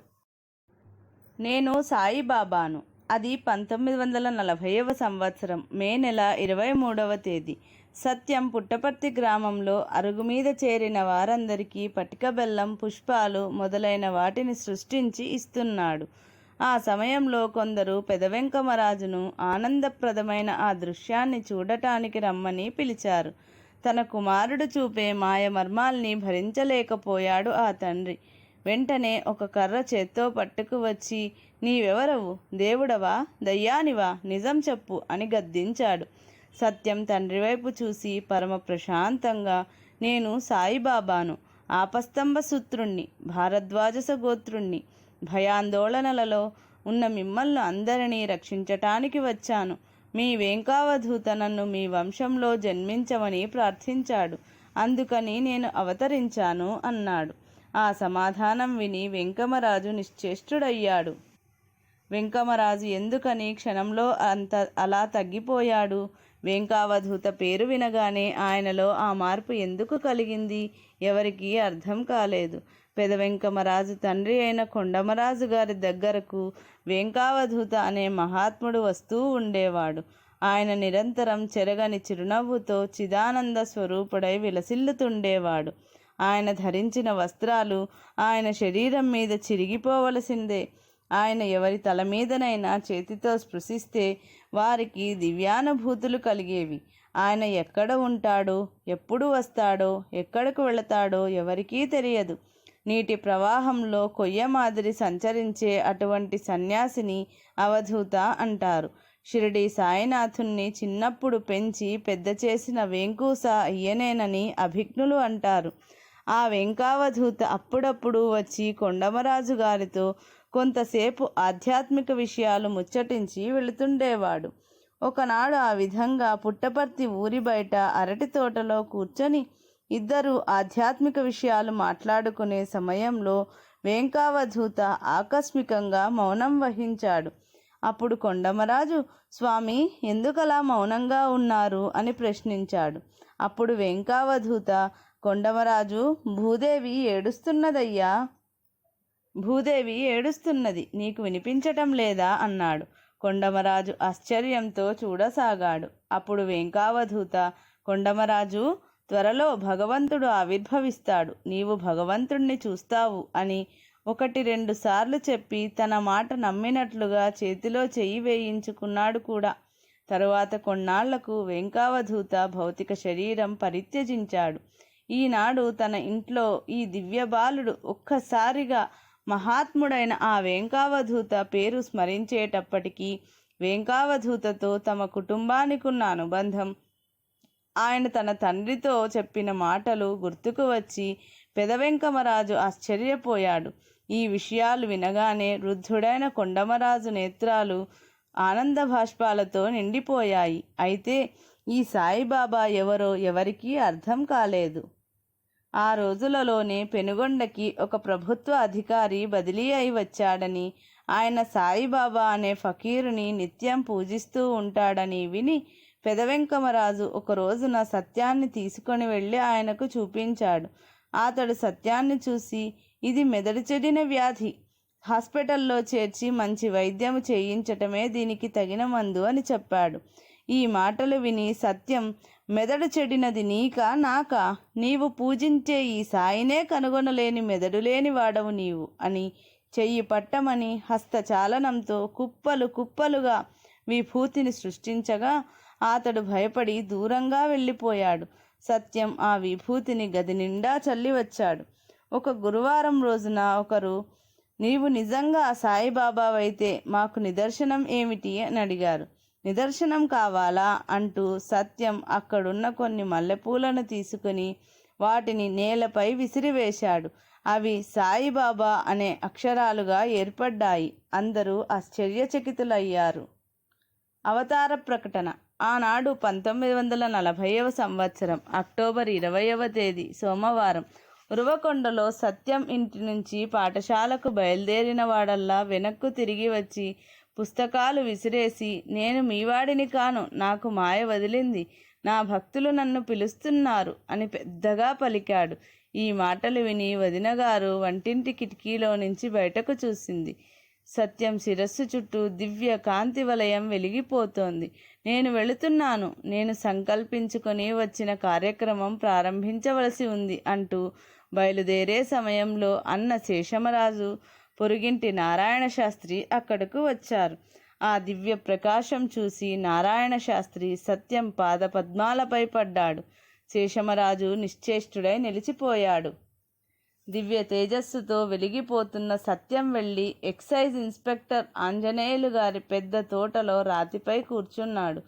నేను సాయిబాబాను. అది 1940వ సంవత్సరం మే నెల 23వ తేదీ. సత్యం పుట్టపర్తి గ్రామంలో అరుగు మీద చేరిన వారందరికీ పటిక బెల్లం, పుష్పాలు మొదలైన వాటిని సృష్టించి ఇస్తున్నాడు. ఆ సమయంలో కొందరు పెదవెంకమరాజును ఆనందప్రదమైన ఆ దృశ్యాన్ని చూడటానికి రమ్మని పిలిచారు. తన కుమారుడు చూపే మాయమర్మాల్ని భరించలేకపోయాడు ఆ తండ్రి. వెంటనే ఒక కర్ర చేత్తో పట్టుకు వచ్చి, నీవెవరవు? దేవుడవా? దయ్యానివా? నిజం చెప్పు అని గద్దించాడు. సత్యం తండ్రి వైపు చూసి పరమ ప్రశాంతంగా, నేను సాయిబాబాను, ఆపస్తంభ సూత్రుణ్ణి, భారద్వాజస గోత్రుణ్ణి. భయాందోళనలలో ఉన్న మిమ్మల్ని అందరినీ రక్షించటానికి వచ్చాను. మీ వెంకావధూత నన్ను మీ వంశంలో జన్మించమని ప్రార్థించాడు. అందుకని నేను అవతరించాను అన్నాడు. ఆ సమాధానం విని వెంకమరాజు నిశ్చేష్టుడయ్యాడు. వెంకమరాజు ఎందుకని క్షణంలో అలా తగ్గిపోయాడు? వెంకావధూత పేరు వినగానే ఆయనలో ఆ మార్పు ఎందుకు కలిగింది? ఎవరికీ అర్థం కాలేదు. పెదవెంకమరాజు తండ్రి అయిన కొండమరాజు గారి దగ్గరకు వెంకావధూత అనే మహాత్ముడు వస్తూ ఉండేవాడు. ఆయన నిరంతరం చెరగని చిరునవ్వుతో చిదానంద స్వరూపుడై విలసిల్లుతుండేవాడు. ఆయన ధరించిన వస్త్రాలు ఆయన శరీరం మీద చిరిగిపోవలసిందే. ఆయన ఎవరి తల మీదనైనా చేతితో స్పృశిస్తే వారికి దివ్యానుభూతులు కలిగేవి. ఆయన ఎక్కడ ఉంటాడో, ఎప్పుడు వస్తాడో, ఎక్కడికి వెళతాడో ఎవరికీ తెలియదు. నీటి ప్రవాహంలో కొయ్య మాదిరి సంచరించే అటువంటి సన్యాసిని అవధూత అంటారు. షిరిడి సాయినాథుణ్ణి చిన్నప్పుడు పెంచి పెద్ద చేసిన వెంకూస ఈయనేనని అభిజ్ఞులు అంటారు. ఆ వెంకావధూత అప్పుడప్పుడు వచ్చి కొండమరాజు గారితో కొంతసేపు ఆధ్యాత్మిక విషయాలు ముచ్చటించి వెళుతుండేవాడు. ఒకనాడు ఆ విధంగా పుట్టపర్తి ఊరి బయట అరటి తోటలో కూర్చొని ఇద్దరు ఆధ్యాత్మిక విషయాలు మాట్లాడుకునే సమయంలో వెంకావధూత ఆకస్మికంగా మౌనం వహించాడు. అప్పుడు కొండమరాజు, స్వామి, ఎందుకలా మౌనంగా ఉన్నారు అని ప్రశ్నించాడు. అప్పుడు వెంకావధూత, కొండమరాజు, భూదేవి ఏడుస్తున్నదయ్యా, భూదేవి ఏడుస్తున్నది, నీకు వినిపించటం లేదా అన్నాడు. కొండమరాజు ఆశ్చర్యంతో చూడసాగాడు. అప్పుడు వెంకావధూత, కొండమరాజు, త్వరలో భగవంతుడు ఆవిర్భవిస్తాడు, నీవు భగవంతుణ్ణి చూస్తావు అని 1-2 సార్లు చెప్పి తన మాట నమ్మినట్లుగా చేతిలో చెయ్యి వేయించుకున్నాడు కూడా. తరువాత కొన్నాళ్లకు వెంకావధూత భౌతిక శరీరం పరిత్యజించాడు. ఈనాడు తన ఇంట్లో ఈ దివ్య బాలుడు ఒక్కసారిగా మహాత్ముడైన ఆ వెంకావధూత పేరు స్మరించేటప్పటికీ వెంకావధూతతో తమ కుటుంబానికున్న అనుబంధం, ఆయన తన తండ్రితో చెప్పిన మాటలు గుర్తుకు వచ్చి పెదవెంకమరాజు ఆశ్చర్యపోయాడు. ఈ విషయాలు వినగానే వృద్ధుడైన కొండమరాజు నేత్రాలు ఆనంద భాష్పాలతో నిండిపోయాయి. అయితే ఈ సాయిబాబా ఎవరో ఎవరికీ అర్థం కాలేదు. ఆ రోజులలోనే పెనుగొండకి ఒక ప్రభుత్వ అధికారి బదిలీ అయి వచ్చాడని, ఆయన సాయిబాబా అనే ఫకీరుని నిత్యం పూజిస్తూ ఉంటాడని విని పెదవెంకమరాజు ఒక రోజున సత్యాన్ని తీసుకొని వెళ్ళి ఆయనకు చూపించాడు. అతడు సత్యాన్ని చూసి, ఇది మెదడు చెడిన వ్యాధి, హాస్పిటల్లో చేర్చి మంచి వైద్యం చేయించటమే దీనికి తగిన మందు అని చెప్పాడు. ఈ మాటలు విని సత్యం, మెదడు చెడినది నీకా నాకా? నీవు పూజించే ఈ సాయినే కనుగొనలేని మెదడు లేని వాడవు నీవు అని చెయ్యి పట్టమని హస్తచాలనంతో కుప్పలు కుప్పలుగా విభూతిని సృష్టించగా అతడు భయపడి దూరంగా వెళ్ళిపోయాడు. సత్యం ఆ విభూతిని గది నిండా చల్లి వచ్చాడు. ఒక గురువారం రోజున ఒకరు, నీవు నిజంగా సాయిబాబావైతే మాకు నిదర్శనం ఏమిటి అని అడిగారు. నిదర్శనం కావాలా అంటూ సత్యం అక్కడున్న కొన్ని మల్లెపూలను తీసుకుని వాటిని నేలపై విసిరివేశాడు. అవి సాయిబాబా అనే అక్షరాలుగా ఏర్పడ్డాయి. అందరూ ఆశ్చర్యచకితులయ్యారు. అవతార ప్రకటన. ఆనాడు 1940వ సంవత్సరం అక్టోబర్ 20వ తేదీ సోమవారం ఉరవకొండలో సత్యం ఇంటి నుంచి పాఠశాలకు బయలుదేరిన వాడల్లా వెనక్కు తిరిగి వచ్చి పుస్తకాలు విసిరేసి, నేను మీవాడిని కాను, నాకు మాయ వదిలింది, నా భక్తులు నన్ను పిలుస్తున్నారు అని పెద్దగా పలికాడు. ఈ మాటలు విని వదినగారు వంటింటి కిటికీలో నుంచి బయటకు చూసింది. సత్యం శిరస్సు చుట్టూ దివ్య కాంతి వలయం వెలిగిపోతోంది. నేను వెళుతున్నాను, నేను సంకల్పించుకొని వచ్చిన కార్యక్రమం ప్రారంభించవలసి ఉంది అంటూ బయలుదేరే సమయంలో అన్న శేషమరాజు, పొరుగింటి నారాయణ శాస్త్రి అక్కడకు వచ్చారు. ఆ దివ్య ప్రకాశం చూసి నారాయణ శాస్త్రి సత్యం పాదపద్మాలపై పడ్డాడు. శేషమరాజు నిశ్చేష్టుడై నిలిచిపోయాడు. దివ్య తేజస్సుతో వెలిగిపోతున్న సత్యం వెళ్ళి ఎక్సైజ్ ఇన్స్పెక్టర్ ఆంజనేయులు గారి పెద్ద తోటలో రాతిపై కూర్చున్నాడు.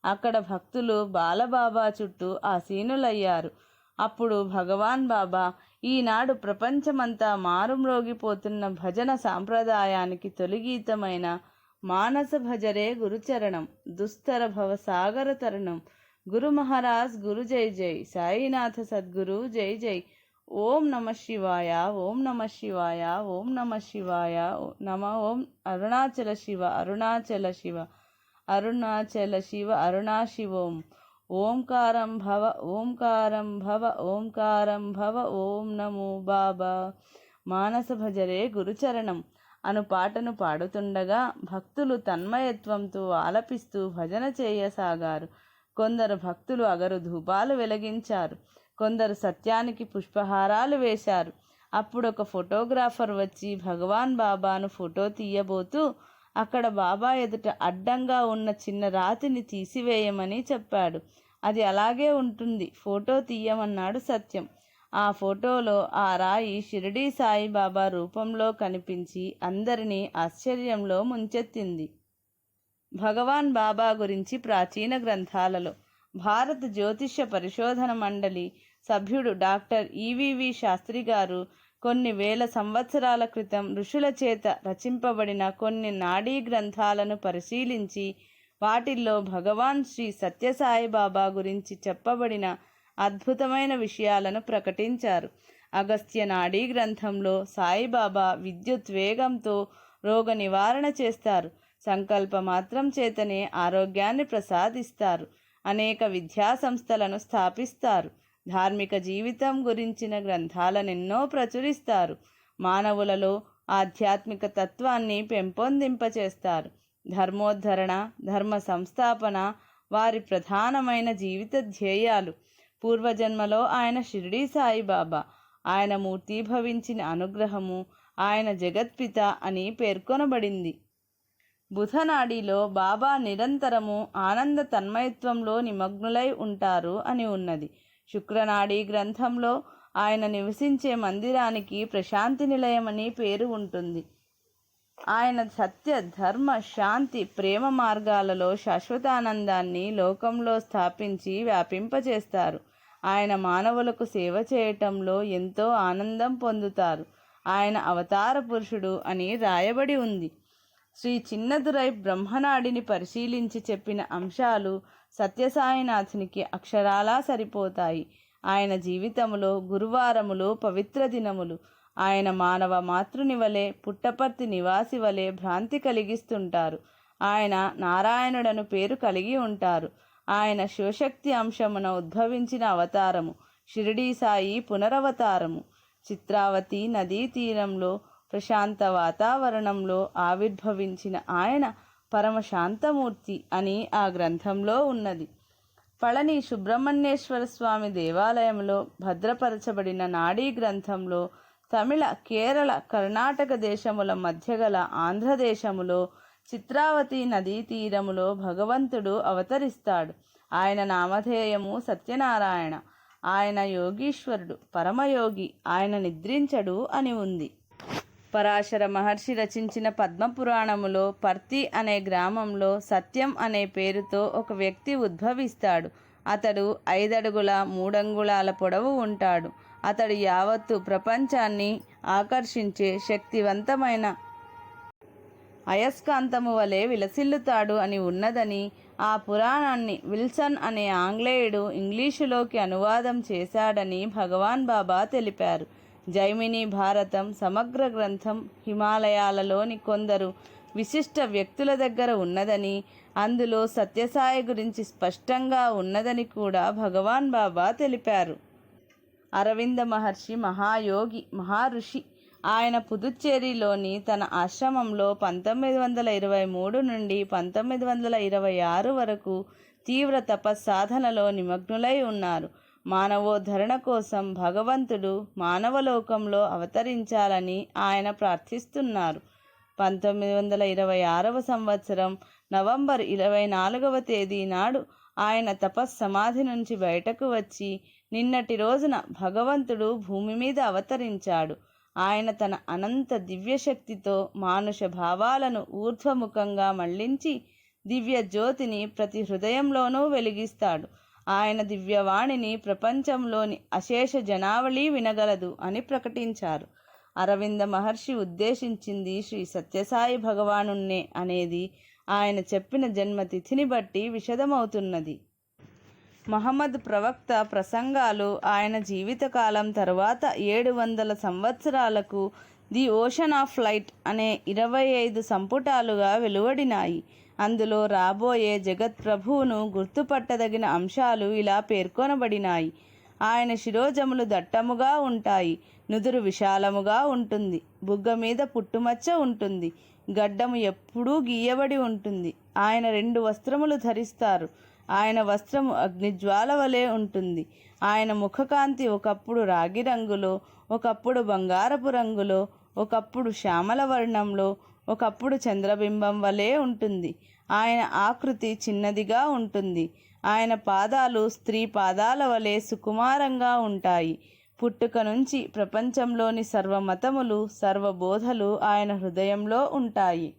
అక్కడ భక్తులు బాలబాబా చుట్టూ ఆసీనులయ్యారు. అప్పుడు భగవాన్ బాబా, ఈనాడు ప్రపంచమంతా మారుమ్రోగిపోతున్న భజన సాంప్రదాయానికి తొలిగీతమైన మానస భజరే గురుచరణం, దుస్తర భవసాగర తరుణం, గురు మహారాజ్ గురు జై జై, సాయినాథ సద్గురు జై జై, ఓం నమ శివాయ, ఓం నమ శివాయ, ఓం నమ శివాయ నమ, ఓం అరుణాచల శివ, అరుణాచల శివ, అరుణాచల శివ, అరుణాశివోం, ఓంకారం భవ, ఓంకారం భవ, ఓంకారం భవ, ఓం నమో బాబా. మానస భజరే గురుచరణం అను పాటను పాడుతుండగా భక్తులు తన్మయత్వంతో ఆలపిస్తూ భజన చేయసాగారు. కొందరు భక్తులు అగరు ధూపాలు వెలిగించారు, కొందరు సత్యానికి పుష్పహారాలు వేశారు. అప్పుడు ఒక ఫోటోగ్రాఫర్ వచ్చి భగవాన్ బాబాను ఫోటో తీయబోతూ అక్కడ బాబా ఎదుట అడ్డంగా ఉన్న చిన్న రాతిని తీసివేయమని చెప్పాడు. అది అలాగే ఉంటుంది, ఫోటో తీయమన్నాడు సత్యం. ఆ ఫోటోలో ఆ రాయి షిరిడీ సాయిబాబా రూపంలో కనిపించి అందరినీ ఆశ్చర్యంలో ముంచెత్తింది. భగవాన్ బాబా గురించి ప్రాచీన గ్రంథాలలో భారత జ్యోతిష్య పరిశోధన మండలి సభ్యుడు డాక్టర్ ఈవివి శాస్త్రి గారు కొన్ని వేల సంవత్సరాల క్రితం ఋషుల చేత రచింపబడిన కొన్ని నాడీ గ్రంథాలను పరిశీలించి వాటిల్లో భగవాన్ శ్రీ సత్యసాయిబాబా గురించి చెప్పబడిన అద్భుతమైన విషయాలను ప్రకటించారు. అగస్త్య నాడీ గ్రంథంలో సాయిబాబా విద్యుత్ వేగంతో రోగ నివారణ చేస్తారు, సంకల్ప మాత్రం చేతనే ఆరోగ్యాన్ని ప్రసాదిస్తారు, అనేక విద్యా సంస్థలను స్థాపిస్తారు, ధార్మిక జీవితం గురించిన గ్రంథాలనెన్నో ప్రచురిస్తారు, మానవులలో ఆధ్యాత్మిక తత్వాన్ని పెంపొందింపచేస్తారు. ధర్మోద్ధరణ, ధర్మ సంస్థాపన వారి ప్రధానమైన జీవిత ధ్యేయాలు. పూర్వజన్మలో ఆయన షిరిడీ సాయిబాబా, ఆయన మూర్తీభవించిన అనుగ్రహము, ఆయన జగత్పిత అని పేర్కొనబడింది. బుధనాడిలో బాబా నిరంతరము ఆనంద తన్మయత్వంలో నిమగ్నులై ఉంటారు అని ఉన్నది. శుక్రనాడీ గ్రంథంలో ఆయన నివసించే మందిరానికి ప్రశాంతి నిలయమని పేరు ఉంటుంది. ఆయన సత్య, ధర్మ, శాంతి, ప్రేమ మార్గాలలో శాశ్వతానందాన్ని లోకంలో స్థాపించి వ్యాపింపచేస్తారు. ఆయన మానవులకు సేవ చేయటంలో ఎంతో ఆనందం పొందుతారు. ఆయన అవతార పురుషుడు అని రాయబడి ఉంది. శ్రీ చిన్నదురై బ్రహ్మనాడిని పరిశీలించి చెప్పిన అంశాలు సత్యసాయినాథునికి అక్షరాలా సరిపోతాయి. ఆయన జీవితంలో గురువారములు పవిత్ర దినములు. ఆయన మానవ మాతృని వలె, పుట్టపర్తి నివాసి వలె భ్రాంతి కలిగిస్తుంటారు. ఆయన నారాయణుడను పేరు కలిగి ఉంటారు. ఆయన శివశక్తి అంశమున ఉద్భవించిన అవతారము. షిరిడీ సాయి పునరవతారము. చిత్రావతి నదీ తీరంలో ప్రశాంత వాతావరణంలో ఆవిర్భవించిన ఆయన పరమశాంతమూర్తి అని ఆ గ్రంథంలో ఉన్నది. పళని సుబ్రహ్మణ్యేశ్వర స్వామి దేవాలయంలో భద్రపరచబడిన నాడీ గ్రంథంలో తమిళ, కేరళ, కర్ణాటక దేశముల మధ్య గల ఆంధ్రదేశములో చిత్రావతి నదీ తీరములో భగవంతుడు అవతరిస్తాడు. ఆయన నామధేయము సత్యనారాయణ. ఆయన యోగీశ్వరుడు, పరమయోగి. ఆయన నిద్రించడు అని ఉంది. పరాశర మహర్షి రచించిన పద్మపురాణములో పర్తి అనే గ్రామంలో సత్యం అనే పేరుతో ఒక వ్యక్తి ఉద్భవిస్తాడు. అతడు 5 అడుగుల 3 అంగుళాల పొడవు ఉంటాడు. అతడు యావత్తు ప్రపంచాన్ని ఆకర్షించే శక్తివంతమైన అయస్కాంతము వలె విలసిల్లుతాడు అని ఉన్నదని ఆ పురాణాన్ని విల్సన్ అనే ఆంగ్లేయుడు ఇంగ్లీషులోకి అనువాదం చేశాడని భగవాన్ బాబా తెలిపారు. జైమిని భారతం సమగ్ర గ్రంథం హిమాలయాలలోని కొందరు విశిష్ట వ్యక్తుల దగ్గర ఉన్నదని, అందులో సత్యసాయి గురించి స్పష్టంగా ఉన్నదని కూడా భగవాన్ బాబా తెలిపారు. అరవింద మహర్షి మహాయోగి, మహారుషి. ఆయన పుదుచ్చేరిలోని తన ఆశ్రమంలో 1923 నుండి 1926 వరకు తీవ్ర తపస్సాధనలో నిమగ్నులై ఉన్నారు. మానవోద్ధరణ కోసం భగవంతుడు మానవలోకంలో అవతరించాలని ఆయన ప్రార్థిస్తున్నారు. 1926వ సంవత్సరం నవంబర్ 24వ తేదీ నాడు ఆయన తపస్సమాధి నుంచి బయటకు వచ్చి నిన్నటి రోజున భగవంతుడు భూమి మీద అవతరించాడు. ఆయన తన అనంత దివ్యశక్తితో మానుష భావాలను ఊర్ధ్వముఖంగా మళ్లించి దివ్య జ్యోతిని ప్రతి హృదయంలోనూ వెలిగిస్తాడు. ఆయన దివ్యవాణిని ప్రపంచంలోని అశేష జనావళి వినగలదు అని ప్రకటించారు. అరవింద మహర్షి ఉద్దేశించింది శ్రీ సత్యసాయి భగవానున్నే అనేది ఆయన చెప్పిన జన్మతిథిని బట్టి విశదమవుతున్నది. మహమ్మద్ ప్రవక్త ప్రసంగాలు ఆయన జీవితకాలం తరువాత 700 సంవత్సరాలకు ది ఓషన్ ఆఫ్ లైట్ అనే 25 సంపుటాలుగా వెలువడినాయి. అందులో రాబోయే జగత్ప్రభువును గుర్తుపట్టదగిన అంశాలు ఇలా పేర్కొనబడినాయి. ఆయన శిరోజములు దట్టముగా ఉంటాయి. నుదురు విశాలముగా ఉంటుంది. బుగ్గ మీద పుట్టుమచ్చ ఉంటుంది. గడ్డము ఎప్పుడూ గీయబడి ఉంటుంది. ఆయన 2 వస్త్రములు ధరిస్తారు. ఆయన వస్త్రము అగ్నిజ్వాల వలె ఉంటుంది. ఆయన ముఖకాంతి ఒకప్పుడు రాగి రంగులో, ఒకప్పుడు బంగారపు రంగులో, ఒకప్పుడు శ్యామల వర్ణంలో, ఒకప్పుడు చంద్రబింబం వలె ఉంటుంది. ఆయన ఆకృతి చిన్నదిగా ఉంటుంది. ఆయన పాదాలు స్త్రీ పాదాల వలె సుకుమారంగా ఉంటాయి. పుట్టుక నుంచి ప్రపంచంలోని సర్వమతములు, సర్వబోధలు ఆయన హృదయంలో ఉంటాయి.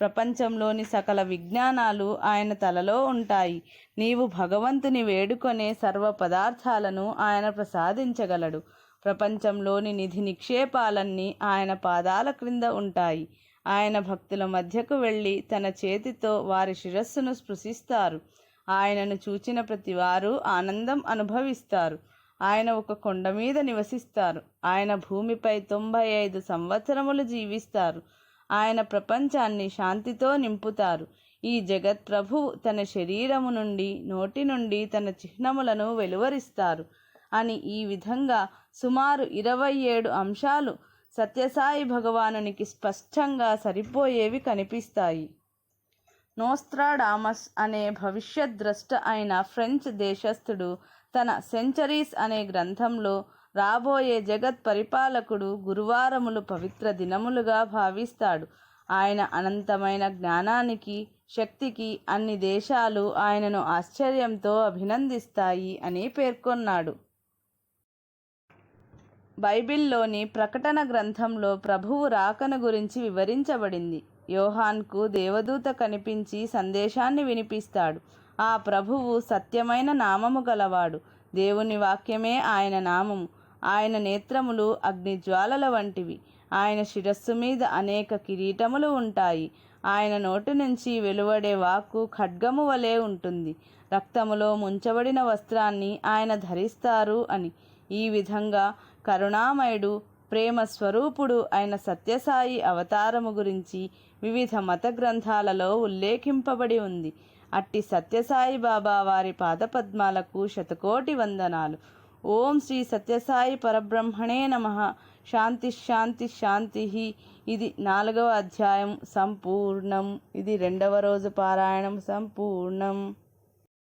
ప్రపంచంలోని సకల విజ్ఞానాలు ఆయన తలలో ఉంటాయి. నీవు భగవంతుని వేడుకొనే సర్వ పదార్థాలను ఆయన ప్రసాదించగలడు. ప్రపంచంలోని నిధి నిక్షేపాలన్నీ ఆయన పాదాల క్రింద ఉంటాయి. ఆయన భక్తుల మధ్యకు వెళ్ళి తన చేతితో వారి శిరస్సును స్పృశిస్తారు. ఆయనను చూచిన ప్రతివారు ఆనందం అనుభవిస్తారు. ఆయన ఒక కొండ మీద నివసిస్తారు. ఆయన భూమిపై 95 సంవత్సరములు జీవిస్తారు. ఆయన ప్రపంచాన్ని శాంతితో నింపుతారు. ఈ జగత్ ప్రభువు తన శరీరము నుండి, నోటి నుండి తన చిహ్నములను వెలువరిస్తారు అని ఈ విధంగా సుమారు 27 అంశాలు సత్యసాయి భగవానునికి స్పష్టంగా సరిపోయేవి కనిపిస్తాయి. నోస్త్రాడామస్ అనే భవిష్యత్ ద్రష్ట అయిన ఫ్రెంచ్ దేశస్థుడు తన సెంచరీస్ అనే గ్రంథంలో రాబోయే జగత్ పరిపాలకుడు గురువారములు పవిత్ర దినములుగా భావిస్తాడు. ఆయన అనంతమైన జ్ఞానానికి, శక్తికి అన్ని దేశాలు ఆయనను ఆశ్చర్యంతో అభినందిస్తాయి అని పేర్కొన్నాడు. బైబిల్లోని ప్రకటన గ్రంథంలో ప్రభువు రాకను గురించి వివరించబడింది. యోహాన్కు దేవదూత కనిపించి సందేశాన్ని వినిపిస్తాడు. ఆ ప్రభువు సత్యమైన నామము గలవాడు. దేవుని వాక్యమే ఆయన నామము. ఆయన నేత్రములు అగ్నిజ్వాలల వంటివి. ఆయన శిరస్సు మీద అనేక కిరీటములు ఉంటాయి. ఆయన నోటి నుంచి వెలువడే వాక్కు ఖడ్గము వలె ఉంటుంది. రక్తములో ముంచబడిన వస్త్రాన్ని ఆయన ధరిస్తారు అని. ఈ విధంగా కరుణామయుడు, ప్రేమ స్వరూపుడు అయిన సత్యసాయి అవతారము గురించి వివిధ మత గ్రంథాలలో ఉల్లేఖింపబడి ఉంది. అట్టి సత్యసాయి బాబా వారి పాదపద్మాలకు శతకోటి వందనాలు. ఓం శ్రీ సత్యసాయి పరబ్రహ్మణే నమః. శాంతి శాంతి శాంతి. ఇది 4వ అధ్యాయం సంపూర్ణం. ఇది 2వ రోజు పారాయణం సంపూర్ణం.